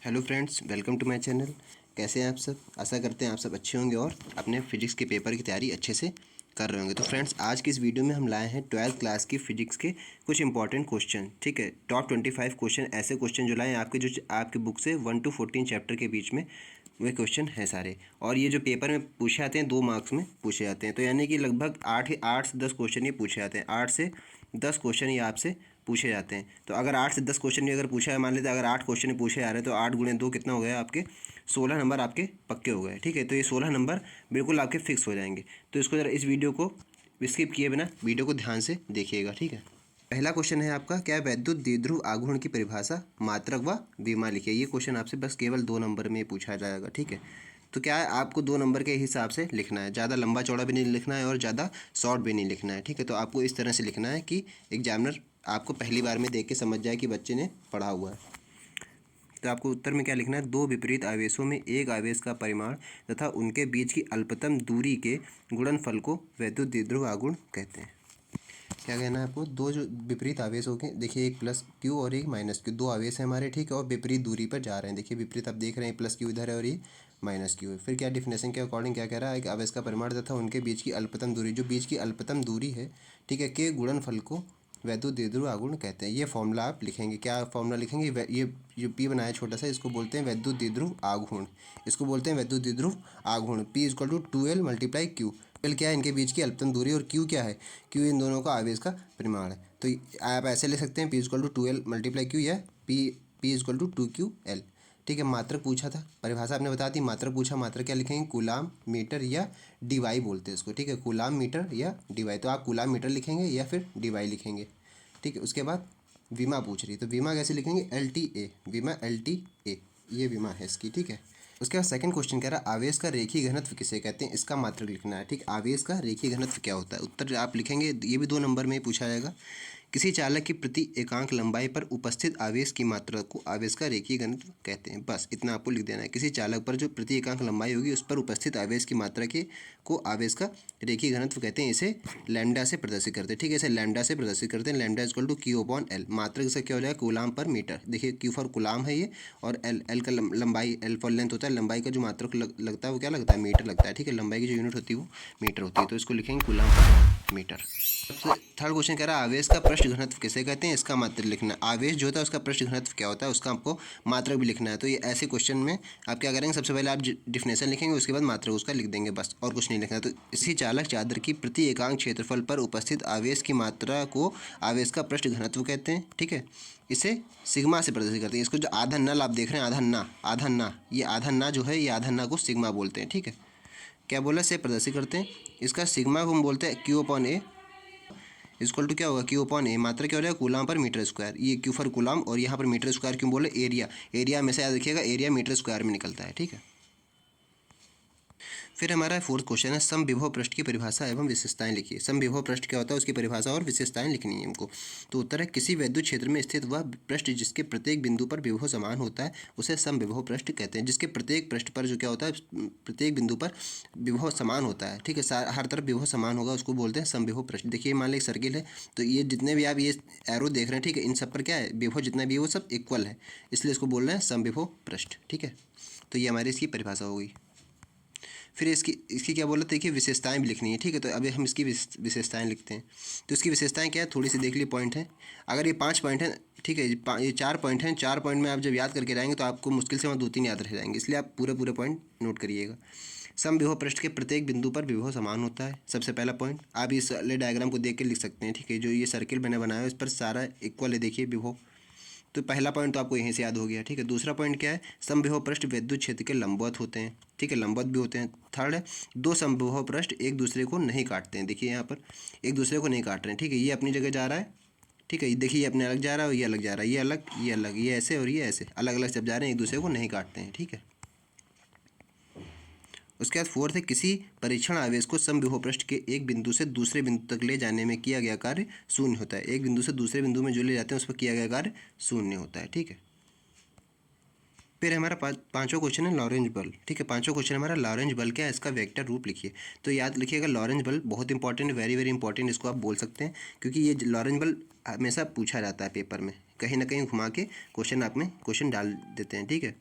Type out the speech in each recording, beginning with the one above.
Hello friends, welcome to my channel. कैसे हैं आप सब? आशा करते हैं आप सब अच्छे होंगे और अपने फिजिक्स के पेपर की तैयारी अच्छे से कर रहे होंगे। तो फ्रेंड्स, आज की इस वीडियो में हम लाए हैं 12th क्लास की फिजिक्स के कुछ इंपॉर्टेंट क्वेश्चन। ठीक है, टॉप 25 क्वेश्चन, ऐसे क्वेश्चन जो लाए हैं आपके, जो आपके बुक से 1 to 14 चैप्टर के बीच में वे क्वेश्चन हैं सारे। और ये जो पेपर में पूछे आते हैं 2 मार्क्स में पूछे जाते हैं, तो यानी कि लगभग 8 से 10 क्वेश्चन ये पूछे जाते हैं। 8 से 10 क्वेश्चन ये आपसे पूछे जाते हैं। तो अगर 8 से 10 क्वेश्चन भी अगर पूछा है, मान लेते हैं अगर 8 क्वेश्चन पूछे जा रहे हैं, तो 8 गुणे 2 कितना हो गया आपके? 16 नंबर आपके पक्के हो गए। ठीक है, तो ये 16 नंबर बिल्कुल आपके फिक्स हो जाएंगे। तो इसको ज़रा इस वीडियो को स्किप किए बिना वीडियो को ध्यान से देखिएगा। ठीक है, पहला क्वेश्चन है आपका, क्या वैद्युत द्विध्रुव आघूर्ण की परिभाषा मात्रक व विमा लिखिए। ये क्वेश्चन आपसे बस केवल 2 नंबर में पूछा जाएगा। ठीक है, तो क्या है, आपको 2 नंबर के हिसाब से लिखना है, ज़्यादा लंबा चौड़ा भी नहीं लिखना है और ज़्यादा शॉर्ट भी नहीं लिखना है। ठीक है, तो आपको इस तरह से लिखना है कि एग्जामिनर आपको पहली बार में देख के समझ जाए कि बच्चे ने पढ़ा हुआ है। तो आपको उत्तर में क्या लिखना है? दो विपरीत आवेशों में एक आवेश का परिमाण तथा उनके बीच की अल्पतम दूरी के गुणनफल को वैद्युत द्विध्रुव आघूर्ण कहते हैं। क्या कहना है आपको? दो जो विपरीत आवेश हो गए, देखिए एक प्लस क्यू और एक माइनस क्यू, दो आवेश है हमारे। ठीक है, और विपरीत दूरी पर जा रहे हैं। देखिए विपरीत आप देख रहे हैं, प्लस क्यू इधर है और ये माइनस क्यू है। फिर क्या डिफिनेशन के अकॉर्डिंग क्या कह रहा है? एक आवेश का परिमाण तथा उनके बीच की अल्पतम दूरी, जो बीच की अल्पतम दूरी है, ठीक है, के गुणनफल को वैद्युत द्विध्रुव आघूर्ण कहते हैं। ये फॉर्मूला आप लिखेंगे। क्या फॉर्मूला लिखेंगे? ये जो पी बनाया छोटा सा, इसको बोलते हैं वैद्युत द्विध्रुव आघूर्ण। इसको बोलते हैं वैद्युत द्विध्रुव आघूर्ण। P equal to 2L multiply Q. L क्या है? इनके बीच की अल्पतम दूरी, और क्यू क्या है? क्यू इन दोनों का आवेश का परिमाण है। तो आप ऐसे ले सकते हैं, P equal to 2L multiply Q, या पी इक्वल टू 2QL। ठीक है, मात्रक पूछा था, परिभाषा आपने बता दी। मात्रक पूछा, मात्रक क्या लिखेंगे? कूलाम मीटर या डीवाई बोलते हैं इसको। ठीक है, कूलाम मीटर या डीवाई, तो आप कूलाम मीटर लिखेंगे या फिर डीवाई लिखेंगे। ठीक है, उसके बाद विमा पूछ रही है, तो विमा कैसे लिखेंगे? LTA, विमा LTA, ये विमा है इसकी। ठीक है, उसके बाद सेकंड क्वेश्चन कह रहा है, आवेश का रेखीय घनत्व किसे कहते हैं? इसका मात्रक लिखना है। ठीक, आवेश का रेखीय घनत्व क्या होता है? उत्तर आप लिखेंगे, ये भी 2 नंबर में पूछा जाएगा। किसी चालक की प्रति एकांक लंबाई पर उपस्थित आवेश की मात्रा को आवेश का रेखीय घनत्व कहते हैं। बस इतना आपको लिख देना है। किसी चालक पर जो प्रति एकांक लंबाई होगी, उस पर उपस्थित आवेश की मात्रा के को आवेश का रेखीय घनत्व कहते हैं। इसे लैम्डा से प्रदर्शित करते हैं। ठीक है, इसे लैम्डा से प्रदर्शित करते हैं। Lambda equal to Q/L। मात्रक इसका क्या हो जाएगा? कूलाम पर मीटर। देखिए Q फॉर कूलाम है ये, और L का लंबाई, L फॉर लेंथ होता है। लंबाई का जो मात्रक लगता है वो क्या लगता है? मीटर लगता है। ठीक है, लंबाई की जो यूनिट होती है वो मीटर होती है। तो इसको लिखेंगे कूलाम पर मीटर। थर्ड क्वेश्चन कह रहा है, आवेश का पृष्ठ घनत्व किसे कहते हैं? इसका मात्रक लिखना है। आवेश जो होता है उसका पृष्ठ घनत्व क्या होता है, उसका आपको मात्रक भी लिखना है। तो ये ऐसे क्वेश्चन में आप क्या करेंगे? सबसे पहले आप डिफिनेशन लिखेंगे, उसके बाद मात्रक उसका लिख देंगे, बस और कुछ नहीं लिखना है। तो इसी चालक चादर की प्रति एकांक क्षेत्रफल पर उपस्थित आवेश की मात्रा को आवेश का पृष्ठ घनत्व कहते हैं। ठीक है, इसे सिग्मा से प्रदर्शित करते हैं। इसको जो आधा नल आप देख रहे हैं, आधा ना, ये आधा ना जो है, ये आधा ना को सिग्मा बोलते हैं। ठीक है, क्या बोला? से प्रदर्शित करते हैं। इसका सिग्मा को हम बोलते हैं Q/A। इक्वल टू क्या होगा? Q/A। मात्रा क्या हो जाएगा? कूलाम पर मीटर स्क्वायर। ये Q फॉर कूलाम, और यहाँ पर मीटर स्क्वायर क्यों बोले? एरिया, एरिया हमेशा याद रखिएगा, एरिया मीटर स्क्वायर में निकलता है। ठीक है, फिर हमारा फोर्थ क्वेश्चन है, समविभव पृष्ठ की परिभाषा एवं विशेषताएं लिखिए। समविभव पृष्ठ क्या होता है, उसकी परिभाषा और विशेषताएं लिखनी है हमको। तो उत्तर है, किसी वैद्युत क्षेत्र में स्थित वह पृष्ठ जिसके प्रत्येक बिंदु पर विभव समान होता है, उसे समविभव पृष्ठ कहते हैं। जिसके प्रत्येक पृष्ठ पर जो क्या होता है, प्रत्येक बिंदु पर विभव समान होता है। ठीक है, हर तरफ विभव समान होगा, उसको बोलते हैं समविभव पृष्ठ। देखिए मान लीजिए एक सर्किल है, तो ये जितने भी आप ये एरो देख रहे हैं, ठीक है, इन सब पर क्या है? विभव जितना भी है वो सब इक्वल है, इसलिए इसको बोल रहे हैं समविभव पृष्ठ। ठीक है, तो ये हमारी इसकी परिभाषा हो गई। फिर इसकी इसकी क्या बोला? देखिए विशेषताएं भी लिखनी है। ठीक है, तो अभी हम इसकी विशेषताएं लिखते हैं। तो इसकी विशेषताएं क्या है, थोड़ी सी देख ली पॉइंट है। अगर ये 5 पॉइंट हैं, ठीक है, ये 4 पॉइंट हैं। 4 पॉइंट में आप जब याद करके जाएंगे तो आपको मुश्किल से वहाँ 2-3 याद रह जाएंगे, इसलिए आप पूरे पूरे पॉइंट नोट करिएगा। समविभव पृष्ठ के प्रत्येक बिंदु पर विभव समान होता है, सबसे पहला पॉइंट। आप इस वाले डायग्राम को देख के लिख सकते हैं। ठीक है, जो ये सर्किल मैंने बनाया है उस पर सारा इक्वल है, देखिए विभव। तो पहला पॉइंट तो आपको यहीं से याद हो गया। ठीक है, दूसरा पॉइंट क्या है? समविभव पृष्ठ विद्युत क्षेत्र के लंबवत होते हैं। ठीक है, लंबवत भी होते हैं। थर्ड है, दो समविभव पृष्ठ एक दूसरे को नहीं काटते हैं। देखिए यहाँ पर एक दूसरे को नहीं काट रहे हैं। ठीक है, ये अपनी जगह जा रहा है। ठीक है, ये देखिए, ये अपने अलग जा रहा है और ये अलग जा रहा है, ये अलग, ये अलग, ये ऐसे और ये ऐसे, अलग अलग जब जा रहे हैं, एक दूसरे को नहीं काटते हैं। ठीक है, उसके बाद फोर्थ है, किसी परीक्षण आवेश को समविभव पृष्ठ के एक बिंदु से दूसरे बिंदु तक ले जाने में किया गया कार्य शून्य होता है। एक बिंदु से दूसरे बिंदु में जो ले जाते हैं उस पर किया गया कार्य शून्य होता है। ठीक है, फिर हमारा पांचवा क्वेश्चन है लॉरेंज बल। ठीक है, पांचवा क्वेश्चन हमारा लॉरेंज बल क्या है, इसका वेक्टर रूप लिखिए। तो याद लिखिएगा, लॉरेंज बल बहुत इंपॉर्टेंट, वेरी वेरी इंपॉर्टेंट, इसको आप बोल सकते हैं, क्योंकि ये लॉरेंज बल हमेशा पूछा जाता है पेपर में, कहीं ना कहीं घुमा के क्वेश्चन डाल देते हैं, ठीक है।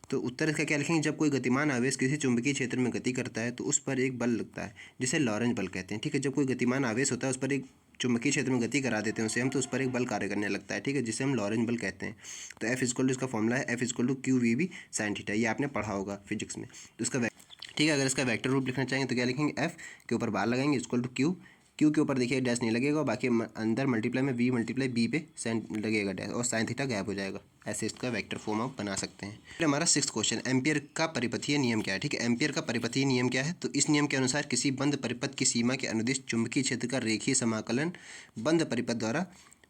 तो उत्तर इसका क्या लिखेंगे, जब कोई गतिमान आवेश किसी चुंबकीय क्षेत्र में गति करता है तो उस पर एक बल लगता है जिसे लॉरेंज बल कहते हैं, ठीक है। जब कोई गतिमान आवेश होता है उस पर एक चुंबकीय क्षेत्र में गति करा देते हैं उसे हम, तो उस पर एक बल कार्य करने लगता है, ठीक है, जिसे हम लॉरेंज बल कहते हैं। तो एफ इक्वल टू, इसका फॉर्मूला है F equal to Q V B sine theta, ये आपने पढ़ा होगा फिजिक्स में। तो इसका ठीक है, अगर इसका वेक्टर रूप लिखना चाहेंगे तो क्या लिखेंगे, एफ के ऊपर बार लगाएंगे इक्वल टू क्यू, क्यू के ऊपर देखिए डैश नहीं लगेगा, बाकी अंदर मल्टीप्लाई में वी मल्टीप्लाई बी पे साइन लगेगा डैश, और साइन थीटा गायब हो जाएगा। ऐसे इसका वेक्टर फॉर्म आप बना सकते हैं। फिर हमारा 6th क्वेश्चन, एम्पियर का परिपथीय नियम क्या है, ठीक है। एम्पियर का परिपथीय नियम क्या है, तो इस नियम के अनुसार किसी बंद परिपथ की सीमा के अनुदिश चुंबकीय क्षेत्र का रेखीय समाकलन बंद परिपथ द्वारा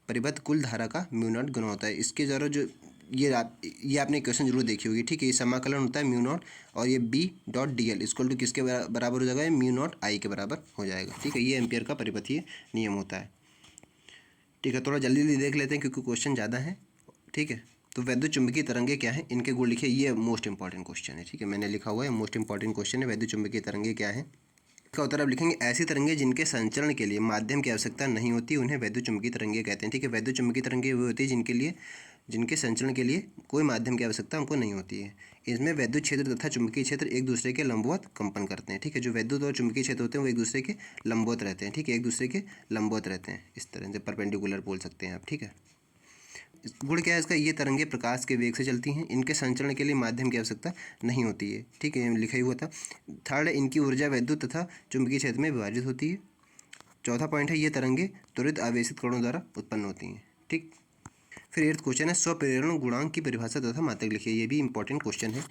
परिबद्ध कुल धारा का म्यू नॉट गुना होता है। इसके द्वारा जो ये आपने क्वेश्चन जरूर देखी होगी, ठीक है। ये समाकलन होता है म्यू नॉट, और ये B dot D L equal to किसके बराबर हो जाएगा, म्यू नॉट आई के बराबर हो जाएगा, ठीक है। ये एम्पियर का परिपथीय नियम होता है, ठीक है। थोड़ा जल्दी जल्दी देख लेते हैं क्योंकि क्वेश्चन ज़्यादा है, ठीक है। तो वैद्युत चुंबकीय तरंगे क्या है, इनके गुण लिखिए, ये मोस्ट इंपॉर्टेंट क्वेश्चन है, ठीक है। मैंने लिखा हुआ है मोस्ट इंपॉर्टेंट क्वेश्चन है, वैद्युत चुंबकीय तरंगे क्या है। इसका उत्तर आप लिखेंगे, ऐसी तरंगे जिनके संचरण के लिए माध्यम की आवश्यकता नहीं होती उन्हें वैद्युत चुंबकीय तरंगे कहते हैं, ठीक है। वैद्युत चुंबकीय तरंगे वो होती है जिनके संचरण के लिए कोई माध्यम की आवश्यकता उनको नहीं होती है। इसमें वैद्युत क्षेत्र तथा चुंबकीय क्षेत्र एक दूसरे के लंबवत कंपन करते हैं, ठीक है। जो वैद्युत और चुंबकीय क्षेत्र होते हैं वो एक दूसरे के लंबवत रहते हैं, ठीक है, एक दूसरे के लंबवत रहते हैं, इस तरह से परपेंडिकुलर बोल सकते हैं आप, ठीक है। गुण क्या है इसका, ये तरंगे प्रकाश के वेग से चलती हैं, इनके संचरण के लिए माध्यम की आवश्यकता नहीं होती है, ठीक है, लिखा ही हुआ था। थर्ड, इनकी ऊर्जा वैद्युत तथा चुंबकीय क्षेत्र में विभाजित होती है। चौथा पॉइंट है, ये तरंगे त्वरित आवेशित कणों द्वारा उत्पन्न होती हैं, ठीक। फिर 8th क्वेश्चन है, स्वप्रेरण गुणांक की परिभाषा तथा मात्रक लिखिए। ये भी इंपॉर्टेंट क्वेश्चन है,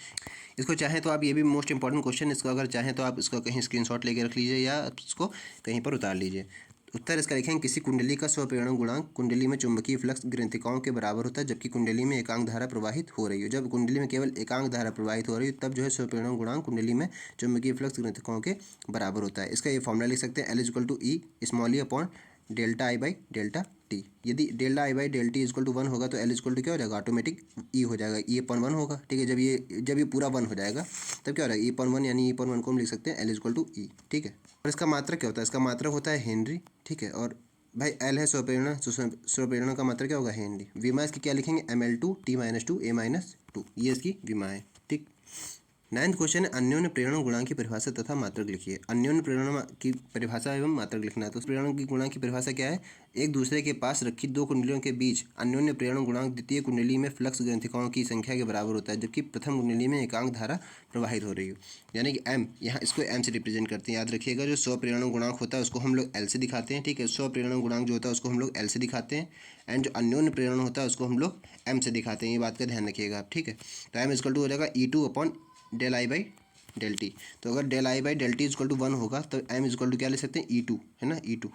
इसको चाहें तो आप, ये भी मोस्ट इंपॉर्टेंट क्वेश्चन, इसको अगर चाहें तो आप इसको कहीं स्क्रीनशॉट लेके रख लीजिए या इसको कहीं पर उतार लीजिए। उत्तर इसका लिखेंगे, किसी कुंडली का स्वप्रेरण गुणांक कुंडली में चुंबकीय फ्लक्स ग्रंथिकाओं के बराबर होता है जबकि कुंडली में एकांक धारा प्रवाहित हो रही हो। जब कुंडली में केवल एकांक धारा प्रवाहित हो रही हो तब जो है स्वप्रेरण गुणांक कुंडली में चुंबकीय फ्लक्स ग्रंथिकाओं के बराबर होता है। इसका ये फॉर्मूला लिख सकते हैं, L equal to E small E upon delta I by delta T. यदि delta I by delta T equal to 1 होगा तो एल इक्वल टू क्या हो जाएगा, ऑटोमेटिक ई हो जाएगा, ई अपॉन 1 होगा, ठीक है। जब ये पूरा 1 हो जाएगा तब क्या हो जाएगा, ई अपॉन 1, यानी ई अपॉन 1 को हम लिख सकते हैं एल इक्वल टू ई, ठीक है। और इसका मात्रक क्या होता है, इसका मात्रक होता है हेनरी, ठीक है। और भाई एल है स्वप्रेरणा, स्वप्रेरणा का मात्रक क्या होगा, हेनरी। विमा इसकी क्या लिखेंगे, M L two T minus two A minus two, ये इसकी विमा है, ठीक। 9th क्वेश्चन है, अन्योन्य प्रेरण गुणांक की परिभाषा तथा मात्रक लिखिए। अन्योन्य प्रेरण की परिभाषा एवं मात्रक लिखना है। तो प्रेरण की गुणांक की परिभाषा क्या है, एक दूसरे के पास रखी दो कुंडलियों के बीच अन्योन्य प्रेरण गुणांक द्वितीय कुंडली में फ्लक्स ग्रंथिकाओं की संख्या के बराबर होता है जबकि प्रथम कुंडली में एकांक धारा प्रवाहित हो रही हो। यानी कि एम, यहाँ इसको एम से रिप्रेजेंट करते हैं, याद रखिएगा। जो स्वप्रेरण गुणांक होता है उसको हम लोग एल से दिखाते हैं, ठीक है। स्वप्रेरण गुणांक जो होता है उसको हम लोग एल से दिखाते हैं, एंड जो अन्योन्य प्रेरण होता है उसको हम लोग एम से दिखाते हैं, ये बात का ध्यान रखिएगा आप, ठीक है। तो एम इक्वल टू हो जाएगा E two upon del I by del T. तो अगर del I by del T equal to 1 होगा तो एम इक्वल टू क्या ले सकते हैं, ई टू, है ना, ई टू।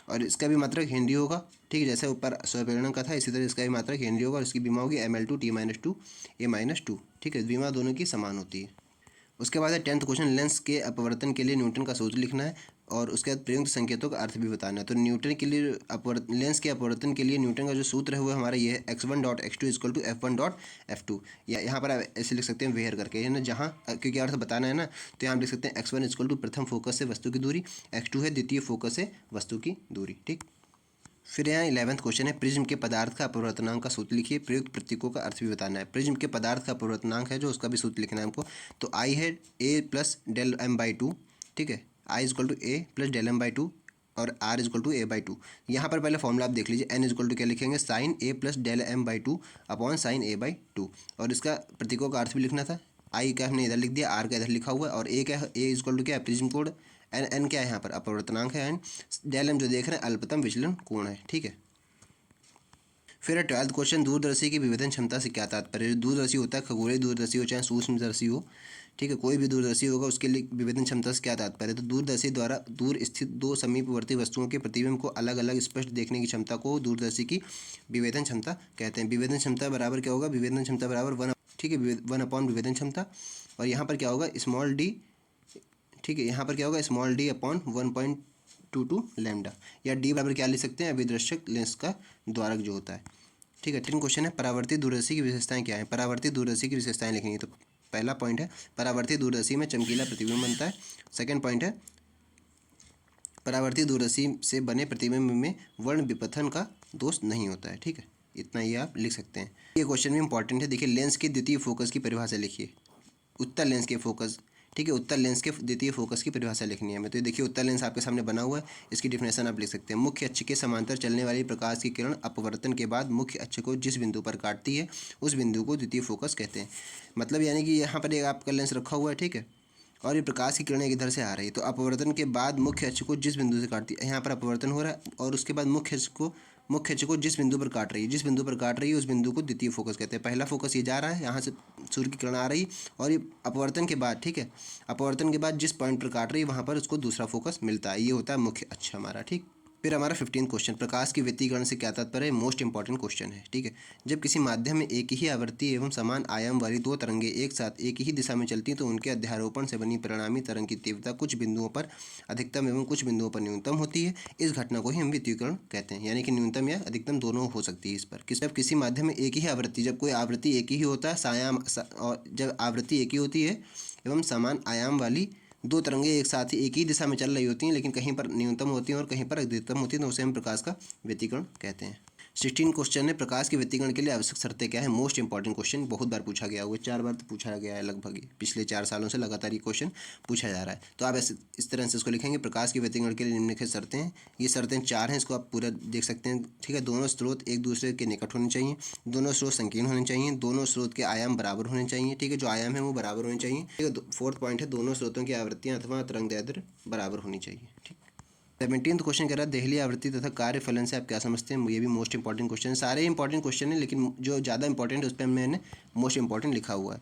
और इसका भी मात्रक हेनरी होगा, ठीक है, जैसे ऊपर स्वप्रेरण का था इसी तरह इसका भी मात्रक हेनरी होगा और इसकी बीमा होगी M L two T minus two A minus two, ठीक है। बीमा दोनों की समान होती है। उसके बाद है 10th क्वेश्चन, लेंस के अपवर्तन के लिए न्यूटन का सूत्र लिखना है और उसके बाद प्रयुक्त संकेतों का अर्थ भी बताना है। तो न्यूटन के लिए लेंस के अपवर्तन के लिए न्यूटन का जो सूत्र है वो हमारा ये है, x1 dot x2 equal to f1 dot f2, या यहाँ पर आप ऐसे लिख सकते हैं वेयर करके, है ना, जहाँ क्योंकि अर्थ बताना है ना, तो यहाँ आप लिख सकते हैं x1 इक्वल टू प्रथम फोकस से वस्तु की दूरी, x2 है द्वितीय फोकस से वस्तु की दूरी, ठीक। फिर यहाँ 11th क्वेश्चन है, प्रिज्म के पदार्थ का अपवर्तनांक का सूत्र लिखिए, प्रयुक्त प्रतीकों का अर्थ भी बताना है। प्रिज्म के पदार्थ का अपवर्तनांक है जो उसका भी सूत्र लिखना है हमको। तो आई है A plus del M by two, ठीक है, I equal to A plus del M by two और R equal to A by two. यहाँ पर पहले फॉर्मूला आप देख लीजिए, एन इक्वल टू क्या लिखेंगे, sine A plus del M by two upon sine A by two, और इसका प्रतीकों का अर्थ भी लिखना था। आई का हमने इधर लिख दिया, आर का इधर लिखा हुआ है, और ए क्या है, ए इक्वल टू क्या है, प्रिज्म कोड, एन क्या है यहाँ पर अपवर्तनांक है, एंड डेल एम जो देख रहे हैं अल्पतम विचलन कोण है, ठीक है। फिर 12th क्वेश्चन, दूरदर्शी की विभेदन क्षमता से क्या तात्पर्य है। दूरदर्शी होता है खगोलीय दूरदर्शी हो चाहे सूक्ष्मदर्शी हो, ठीक है, कोई भी दूरदर्शी होगा उसके लिए विभेदन क्षमता से क्या तात्पर्य है। तो दूरदर्शी द्वारा दूर स्थित दो समीपवर्ती वस्तुओं के प्रतिबिंब को अलग अलग स्पष्ट देखने की क्षमता को दूरदर्शी की विभेदन क्षमता कहते हैं। विभेदन क्षमता बराबर क्या होगा, विभेदन क्षमता बराबर 1, ठीक है, 1 अपॉन विभेदन क्षमता, और यहाँ पर क्या होगा स्मॉल डी, ठीक है, यहाँ पर क्या होगा स्मॉल डी अपॉन 1.22 लैम्डा, या डी बराबर क्या लिख सकते हैं, अभिदर्शक लेंस का द्वारक जो होता है, ठीक है। 3 क्वेश्चन है, परावर्तित दूरदर्शी की विशेषताएं क्या है। परावर्तित दूरदर्शी की विशेषताएं लिखनी है। तो पहला पॉइंट है, परावर्तित दूरदर्शी में चमकीला प्रतिबिंब बनता है। सेकंड पॉइंट है, परावर्तित दूरदर्शी से बने प्रतिबिंब में वर्ण विपथन का दोष नहीं होता है, ठीक है। इतना ही आप लिख सकते हैं। ये क्वेश्चन भी इंपॉर्टेंट है। देखिए लेंस के द्वितीय फोकस की परिभाषा लिखिए। उत्तल लेंस के फोकस, ठीक है, उत्तल लेंस के द्वितीय फोकस की परिभाषा लिखनी है हमें। तो देखिए उत्तल लेंस आपके सामने बना हुआ है, इसकी डिफिनेशन आप लिख सकते हैं। मुख्य अक्ष के समांतर चलने वाली प्रकाश की किरण अपवर्तन के बाद मुख्य अक्ष को जिस बिंदु पर काटती है उस बिंदु को द्वितीय फोकस कहते हैं। मतलब यानी कि यहाँ पर एक आपका लेंस रखा हुआ है, ठीक है, और ये प्रकाश की किरणें इधर से आ रही है, तो अपवर्तन के बाद मुख्य अक्ष को जिस बिंदु से काटती है, यहाँ पर अपवर्तन हो रहा है, और उसके बाद मुख्य अक्ष को जिस बिंदु पर काट रही है, जिस बिंदु पर काट रही है उस बिंदु को द्वितीय फोकस कहते हैं। पहला फोकस ये जा रहा है, यहाँ से सूर्य की किरण आ रही, और ये अपवर्तन के बाद, ठीक है, अपवर्तन के बाद जिस पॉइंट पर काट रही है वहाँ पर उसको दूसरा फोकस मिलता है। ये होता है मुख्य अक्ष हमारा, ठीक। फिर हमारा 15 क्वेश्चन, प्रकाश की व्यतिकरण से क्या तात्पर्य है? मोस्ट इंपॉर्टेंट क्वेश्चन है, ठीक है। जब किसी माध्यम में एक ही आवृत्ति एवं समान आयाम वाली दो तरंगे एक साथ एक ही दिशा में चलती हैं तो उनके अध्यारोपण से बनी परिणामी तरंग की तीव्रता कुछ बिंदुओं पर अधिकतम एवं कुछ बिंदुओं पर न्यूनतम होती है। इस घटना को ही हम व्यतिकरण कहते हैं, यानी कि न्यूनतम या अधिकतम दोनों हो सकती है इस पर। जब किसी माध्यम में एक ही आवृत्ति, जब कोई आवृत्ति एक ही होता है, और जब आवृत्ति एक ही होती है एवं समान आयाम वाली दो तरंगे एक साथ ही एक ही दिशा में चल रही होती हैं, लेकिन कहीं पर न्यूनतम होती हैं और कहीं पर अधिकतम होती हैं, तो उसे हम प्रकाश का व्यतिकरण कहते हैं। 16 क्वेश्चन है, प्रकाश के व्यतिकरण के लिए आवश्यक शर्तें क्या है? मोस्ट इंपॉर्टेंट क्वेश्चन, बहुत बार पूछा गया हुआ है, 4 बार तो पूछा गया है लगभग, पिछले 4 सालों से लगातार ये क्वेश्चन पूछा जा रहा है। तो आप ऐसे इस तरह से इसको लिखेंगे, प्रकाश के व्यतिकरण के लिए निम्नलिखित शर्तें हैं। ये शर्तें 4 हैं, इसको आप पूरा देख सकते हैं, ठीक है। दोनों स्रोत एक दूसरे के निकट होने चाहिए, दोनों स्रोत संकीर्ण होने चाहिए, दोनों स्रोत के आयाम बराबर होने चाहिए, ठीक है, जो आयाम है वो बराबर होने चाहिए, ठीक है। 4th पॉइंट है, दोनों स्रोतों की आवृत्तियाँ अथवा तरंगदैर्ध्य बराबर होनी चाहिए, ठीक। 17th क्वेश्चन कह रहा है, देहली आवृत्ति तथा कार्यफलन से आप क्या समझते हैं? ये भी मोस्ट इंपॉर्टेंट क्वेश्चन है। सारे इंपॉर्टेंट क्वेश्चन है, लेकिन जो ज़्यादा इंपॉर्टेंट है उस पर मैंने मोस्ट इंपॉर्टेंट लिखा हुआ है।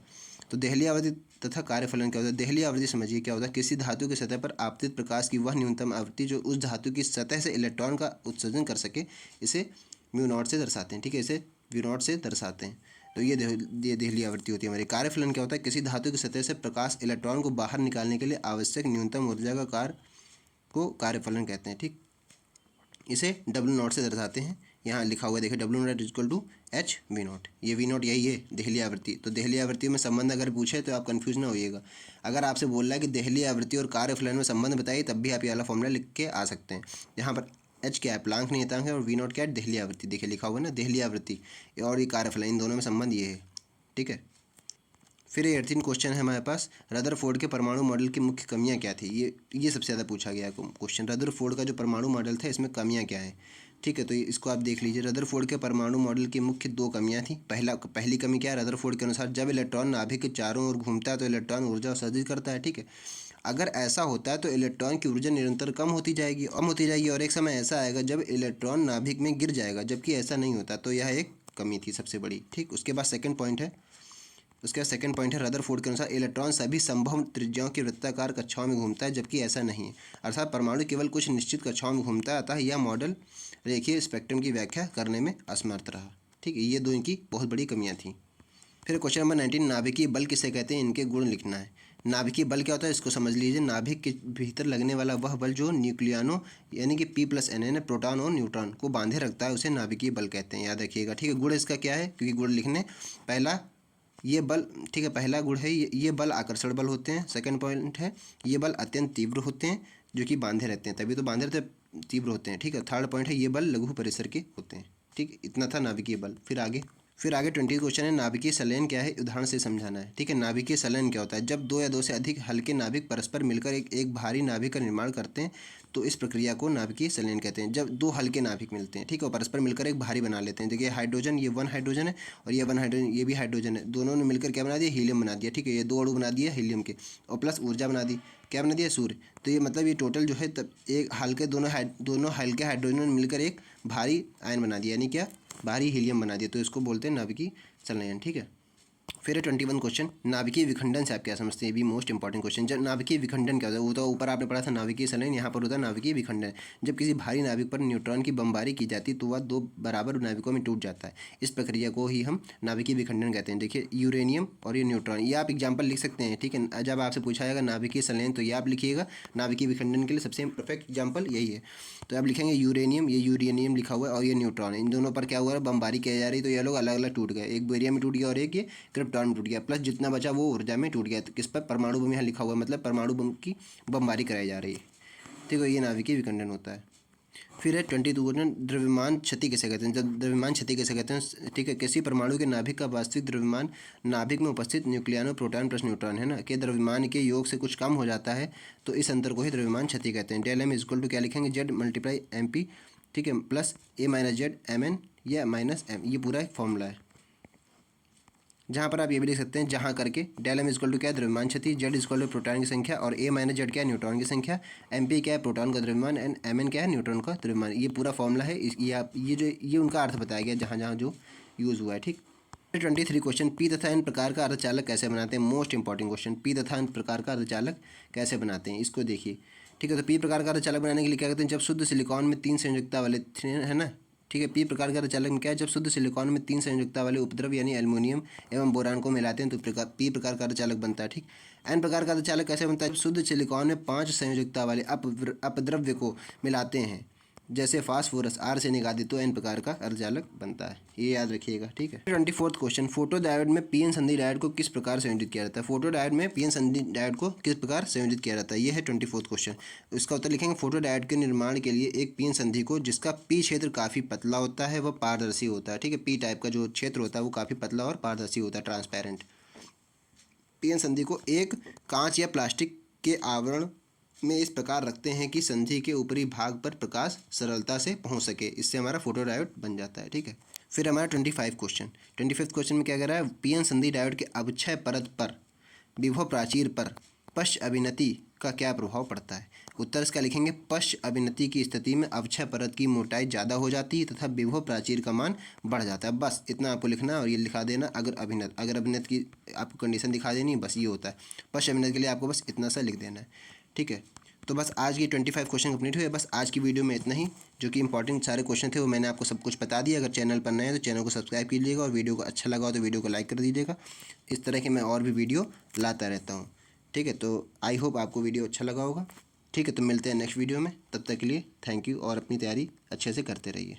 तो देहली आवृत्ति तथा कार्यफलन क्या होता है? देहली आवृत्ति समझिए क्या होता है? किसी धातु की सतह पर आपतित प्रकाश की वह न्यूनतम आवृत्ति जो उस धातु की सतह से इलेक्ट्रॉन का उत्सर्जन कर सके, इसे म्यू नॉट से दर्शाते हैं, ठीक है, इसे म्यू नॉट से दर्शाते हैं। तो ये देहली आवृत्ति होती है हमारी। कार्यफलन क्या होता है? किसी धातु की सतह से प्रकाश इलेक्ट्रॉन को बाहर निकालने के लिए आवश्यक न्यूनतम ऊर्जा का कार्य को कार्यफलन कहते हैं, ठीक। इसे डब्ल्यू नॉट से दर्शाते हैं, यहाँ लिखा हुआ है देखिए, W naught equal to H V naught. ये वी नॉट यही है देहली आवृत्ति। तो देहली आवृत्ति में संबंध अगर पूछे तो आप कंफ्यूज ना होइएगा। अगर आपसे बोल रहा है कि देहली आवृत्ति और कार्यफलन में संबंध बताइए, तब भी आप ये वाला फॉर्मूला लिख के आ सकते हैं। यहाँ पर एच क्या है? प्लांक नियतांक है, और वी नॉट क्या है? देहली आवृत्ति। देखिए लिखा हुआ है ना, देहली आवृत्ति और ये कार्यफलन, इन दोनों में संबंध ये है, ठीक है। फिर 18 क्वेश्चन है हमारे पास, रदरफोर्ड के परमाणु मॉडल की मुख्य कमियां क्या थी? ये सबसे ज़्यादा पूछा गया क्वेश्चन। रदरफोर्ड का जो परमाणु मॉडल था इसमें कमियां क्या है, ठीक है। तो इसको आप देख लीजिए। रदरफोर्ड के परमाणु मॉडल की मुख्य 2 कमियां थी। पहली कमी क्या है? रदरफोर्ड के अनुसार जब इलेक्ट्रॉन नाभिक के चारों ओर घूमता है तो इलेक्ट्रॉन ऊर्जा उत्सर्जित करता है, ठीक है। अगर ऐसा होता है तो इलेक्ट्रॉन की ऊर्जा निरंतर कम होती जाएगी, और एक समय ऐसा आएगा जब इलेक्ट्रॉन नाभिक में गिर जाएगा, जबकि ऐसा नहीं होता। तो यह एक कमी थी सबसे बड़ी, ठीक। उसके बाद सेकंड पॉइंट है, रदरफोर्ड के अनुसार इलेक्ट्रॉन सभी संभव त्रिज्याओं की वृत्ताकार कक्षाओं में घूमता है, जबकि ऐसा नहीं है। अर्थात परमाणु केवल कुछ निश्चित कक्षाओं में घूमता है, अतः यह मॉडल रेखीय स्पेक्ट्रम की व्याख्या करने में असमर्थ रहा, ठीक है। ये 2 इनकी बहुत बड़ी कमियां थी। फिर क्वेश्चन नंबर 19, नाभिकीय बल किसे कहते हैं? इनके गुण लिखना है। नाभिकीय बल क्या होता है इसको समझ लीजिए। नाभिक के भीतर लगने वाला वह बल जो न्यूक्लियानो यानी कि P+N प्रोटॉन और न्यूट्रॉन को बांधे रखता है, उसे नाभिकीय बल कहते हैं, याद रखिएगा, ठीक है। गुण इसका क्या है? क्योंकि गुण लिखने, पहला ये बल, ठीक है, पहला गुण है ये बल आकर्षण बल होते हैं। सेकंड पॉइंट है ये बल अत्यंत तीव्र होते हैं, जो कि बांधे रहते हैं, तभी तो बांधे रहते हैं, तीव्र होते हैं, ठीक है। थर्ड पॉइंट है ये बल लघु परिसर के होते हैं, ठीक। इतना था नाभिकीय बल। फिर आगे 20 क्वेश्चन है, नाभिकीय संलयन क्या है? उदाहरण से समझाना है, ठीक है। नाभिकीय संलयन क्या होता है? जब 2 या 2 से अधिक हल्के नाभिक परस्पर मिलकर एक भारी नाभिक का निर्माण करते हैं, तो इस प्रक्रिया को नाभिकीय संलयन कहते हैं। जब 2 हल्के नाभिक मिलते हैं, ठीक है, और परस्पर मिलकर एक भारी बना लेते हैं। देखिए हाइड्रोजन, ये 1 हाइड्रोजन है, और ये 1 हाइड्रोजन, ये भी हाइड्रोजन है, दोनों ने मिलकर क्या बना दिया? हीलियम बना दिया, ठीक है। ये 2 अणु बना दिए हीलियम के, और प्लस ऊर्जा बना दी, क्या बना दिया? सूर्य। तो ये मतलब ये टोटल जो है, तब एक हल्के दोनों हल्के हाइड्रोजन ने मिलकर एक भारी आयन बना दिया, यानी क्या? भारी हीलियम बना दिया। तो इसको बोलते हैं नाभिकीय संलयन, ठीक है। फिर है 21 क्वेश्चन, नाभिकीय विखंडन से आप क्या समझते हैं? ये भी मोस्ट इंपॉर्टेंट क्वेश्चन। जब नाभिकीय विखंडन क्या होता है? वो तो ऊपर आपने पढ़ा था नाभिकीय संलयन, यहाँ पर होता है नाभिकीय विखंडन। जब किसी भारी नाभिक पर न्यूट्रॉन की बमबारी की जाती है तो वह 2 बराबर नाभिकों में टूट जाता है। इस प्रक्रिया को ही हम नाभिकीय विखंडन कहते हैं। देखिए यूरेनियम और ये न्यूट्रॉन, ये आप एग्जाम्पल लिख सकते हैं, ठीक है। जब आपसे पूछा जाएगा नाभिकीय संलयन, तो ये आप लिखिएगा। नाभिकीय विखंडन के लिए सबसे परफेक्ट एग्जाम्पल यही है। तो आप लिखेंगे यूरेनियम, ये यूरेनियम लिखा हुआ है, और ये न्यूट्रॉन, इन दोनों पर क्या हुआ है? बमबारी की जा रही है, तो ये लोग अलग अलग टूट गए। एक बेरियम में टूट गया और एक ये क्रिप्टॉन में टूट गया, प्लस जितना बचा वो ऊर्जा में टूट गया। तो किस पर? परमाणु बम यहाँ लिखा हुआ है, मतलब परमाणु बम की बमबारी कराई जा रही है, ठीक है। ये नाभिकीय विखंडन होता है। फिर है 22 क्वेश्चन, द्रव्यमान क्षति किसे कहते हैं। जब द्रव्यमान क्षति किसे कहते हैं, ठीक है, किसी परमाणु के नाभिक का वास्तविक द्रव्यमान नाभिक में उपस्थित न्यूक्लियन प्रोटॉन प्लस न्यूट्रॉन है ना के द्रव्यमान के योग से कुछ कम हो जाता है, तो इस अंतर को ही द्रव्यमान क्षति कहते हैं। डेल एम इक्वल टू क्या लिखेंगे, जेड मल्टीप्लाई एम पी, ठीक है, प्लस ए माइनस जेड एम एन या माइनस एम, ये पूरा एक फॉर्मूला है। जहाँ पर आप ये भी लिख सकते हैं, जहाँ करके डेल एम इक्वल टू क्या है, द्रव्यमान क्षति, जेड इक्वल टू प्रोटॉन की संख्या, और ए माइनस जेड क्या है, न्यूट्रॉन की संख्या, एम पी क्या है, प्रोटॉन का द्रव्यमान, एंड एम एन क्या है, न्यूट्रॉन का द्रव्यमान। ये पूरा फॉर्मूला है। ये आप ये उनका अर्थ बताया गया जहाँ जहाँ जो यूज़ हुआ है, ठीक। 23 क्वेश्चन, पी तथा एन प्रकार का अर्धचालक कैसे बनाते हैं। मोस्ट इंपॉर्टेंट क्वेश्चन, पी तथा एन प्रकार का अर्धचालक कैसे बनाते हैं, इसको देखिए, ठीक है। तो पी प्रकार का अर्धचालक बनाने के लिए क्या करते हैं, जब शुद्ध सिलिकॉन में 3 संयोजकता वाले है ना, ठीक है, पी प्रकार का अर्धचालक में क्या है, जब शुद्ध सिलिकॉन में 3 संयोजकता वाले उपद्रव यानी एल्युमिनियम एवं बोरान को मिलाते हैं तो पी प्रकार का अर्धचालक बनता है, ठीक। एन प्रकार का अर्धचालक कैसे बनता है, जब शुद्ध सिलिकॉन में 5 संयोजकता वाले अपद्रव्य को मिलाते हैं, जैसे फास्फोरस आर से निकालित, तो एन प्रकार का अर्धचालक बनता है, ये याद रखिएगा, ठीक है। 24 क्वेश्चन, फोटो डायोड में पीएन संधि डायोड को किस प्रकार संयोजित किया जाता है। फोटो डायोड में पीएन संधि डायोड को किस प्रकार संयोजित किया जाता है, ये है 24 क्वेश्चन। इसका उत्तर लिखेंगे, फोटो डायोड के निर्माण के लिए एक पीएन संधि को जिसका पी क्षेत्र काफ़ी पतला होता है, वह पारदर्शी होता है, ठीक है। पी टाइप का जो क्षेत्र होता है वो काफ़ी पतला और पारदर्शी होता है, ट्रांसपेरेंट। पीएन संधि को एक कांच या प्लास्टिक के आवरण में इस प्रकार रखते हैं कि संधि के ऊपरी भाग पर प्रकाश सरलता से पहुंच सके, इससे हमारा फोटो डायोड बन जाता है, ठीक है। फिर हमारा 25 क्वेश्चन, 25 क्वेश्चन में क्या कह रहा है, पीएन संधि डायोड के अवक्षय परत पर विभव प्राचीर पर पश्च अभिनति का क्या प्रभाव पड़ता है। उत्तर इसका लिखेंगे, पश्च अभिनति की स्थिति में अवक्षय परत की मोटाई ज़्यादा हो जाती है तथा विभव प्राचीर का मान बढ़ जाता है। बस इतना आपको लिखना और ये लिखा देना। अगर अभिनत की आपको कंडीशन दिखा देनी, बस ये होता है। पश्च अभिनत के लिए आपको बस इतना सा लिख देना है, ठीक है। तो बस आज की 25 क्वेश्चन कंप्लीट हुए। बस आज की वीडियो में इतना ही, जो कि इंपॉर्टेंट सारे क्वेश्चन थे वो मैंने आपको सब कुछ बता दिया। अगर चैनल पर नए हैं तो चैनल को सब्सक्राइब कीजिएगा, और वीडियो को अच्छा लगा हो तो वीडियो को लाइक कर दीजिएगा। इस तरह के मैं और भी वीडियो लाता रहता हूँ, ठीक है। तो आई होप आपको वीडियो अच्छा लगा होगा, ठीक है। तो मिलते हैं नेक्स्ट वीडियो में, तब तक के लिए थैंक यू, और अपनी तैयारी अच्छे से करते रहिए।